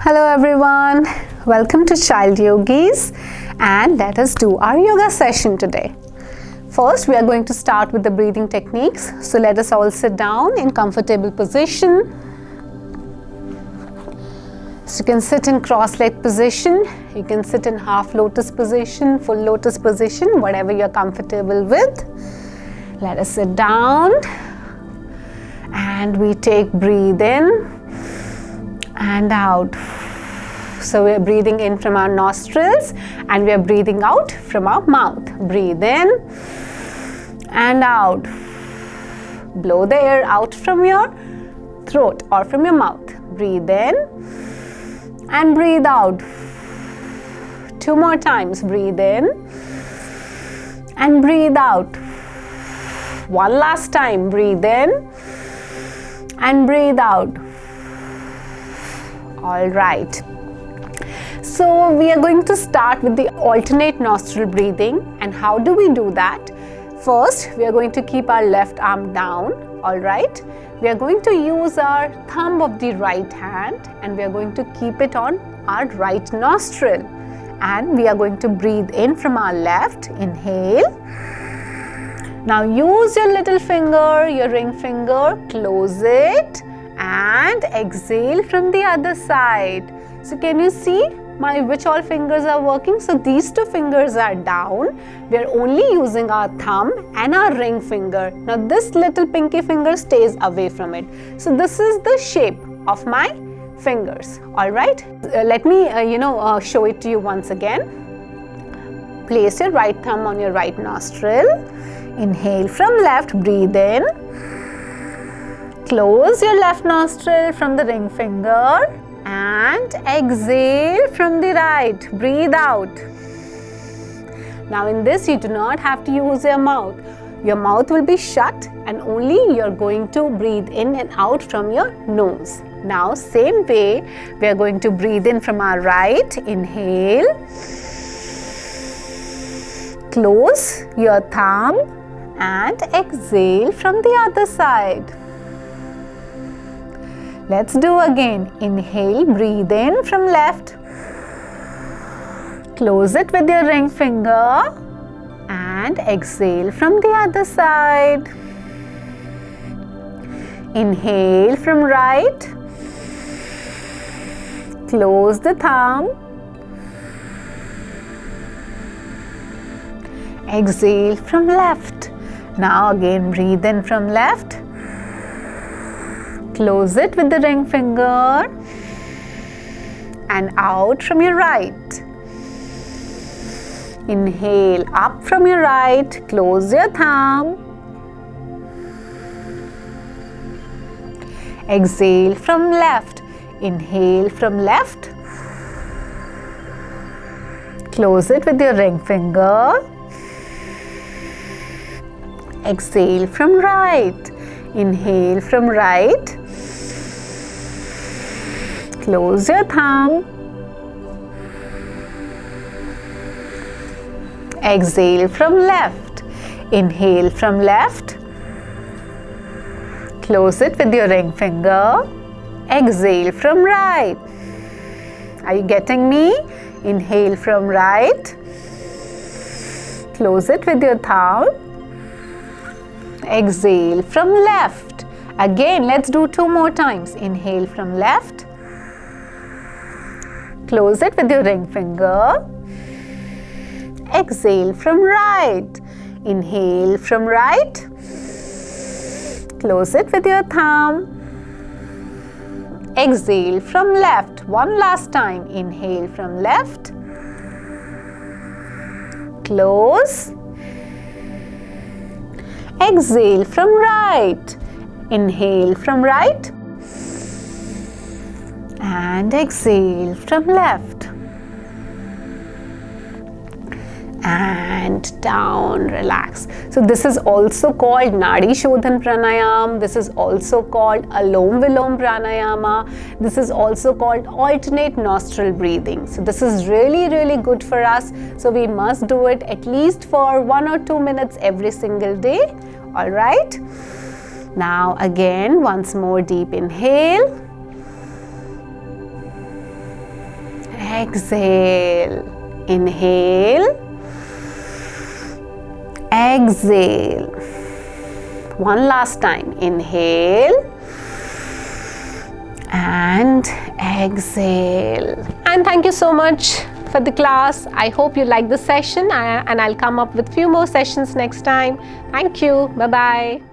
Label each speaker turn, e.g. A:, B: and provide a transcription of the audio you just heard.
A: Hello everyone, welcome to Child Yogis and let us do our yoga session today. First we are going to start with the breathing techniques. So let us all sit down in comfortable position. So you can sit in cross-legged position, you can sit in half lotus position, full lotus position, whatever you are comfortable with. Let us sit down and we breathe in and out. So we are breathing in from our nostrils and we are breathing out from our mouth. Breathe in and out. Blow the air out from your throat or from your mouth. Breathe in and breathe out. 2 more times. Breathe in and breathe out. 1 last time. Breathe in and breathe out. All right. So we are going to start with the alternate nostril breathing. And how do we do that? First, we are going to keep our left arm down. All right. We are going to use our thumb of the right hand and we are going to keep it on our right nostril. And we are going to breathe in from our left. Inhale. Now use your little finger, your ring finger, close it and exhale from the other side. So can you see which all fingers are working? So these 2 fingers are down. We are only using our thumb and our ring finger. Now this little pinky finger stays away from it. So this is the shape of my fingers. All right. Let me show it to you once again. Place your right thumb on your right nostril. Inhale from left. Breathe in. Close your left nostril from the ring finger and exhale from the right. Breathe out. Now in this you do not have to use your mouth. Your mouth will be shut and only you are going to breathe in and out from your nose. Now same way we are going to breathe in from our right. Inhale. Close your thumb and exhale from the other side. Let's do again. Inhale, breathe in from left. Close it with your ring finger and exhale from the other side. Inhale from right. Close the thumb. Exhale from left. Now again breathe in from left. Close it with the ring finger and out from your right. Inhale up from your right. Close your thumb. Exhale from left. Inhale from left. Close it with your ring finger. Exhale from right. Inhale from right. Close your thumb. Exhale from left. Inhale from left. Close it with your ring finger. Exhale from right. Are you getting me? Inhale from right. Close it with your thumb. Exhale from left. Again, let's do 2 more times. Inhale from left. Close it with your ring finger. Exhale from right. Inhale from right. Close it with your thumb. Exhale from left. 1 last time. Inhale from left. Close. Exhale from right. Inhale from right. And exhale from left. And down, relax. So this is also called Nadi Shodhan Pranayam. This is also called Alom Vilom Pranayama. This is also called alternate nostril breathing. So this is really, really good for us. So we must do it at least for 1 or 2 minutes every single day. All right. Now again, once more deep inhale. exhale. Inhale, exhale. One last time. Inhale and exhale. And thank you so much for the class. I hope you like the session, and I'll come up with few more sessions next time. Thank you. Bye-bye.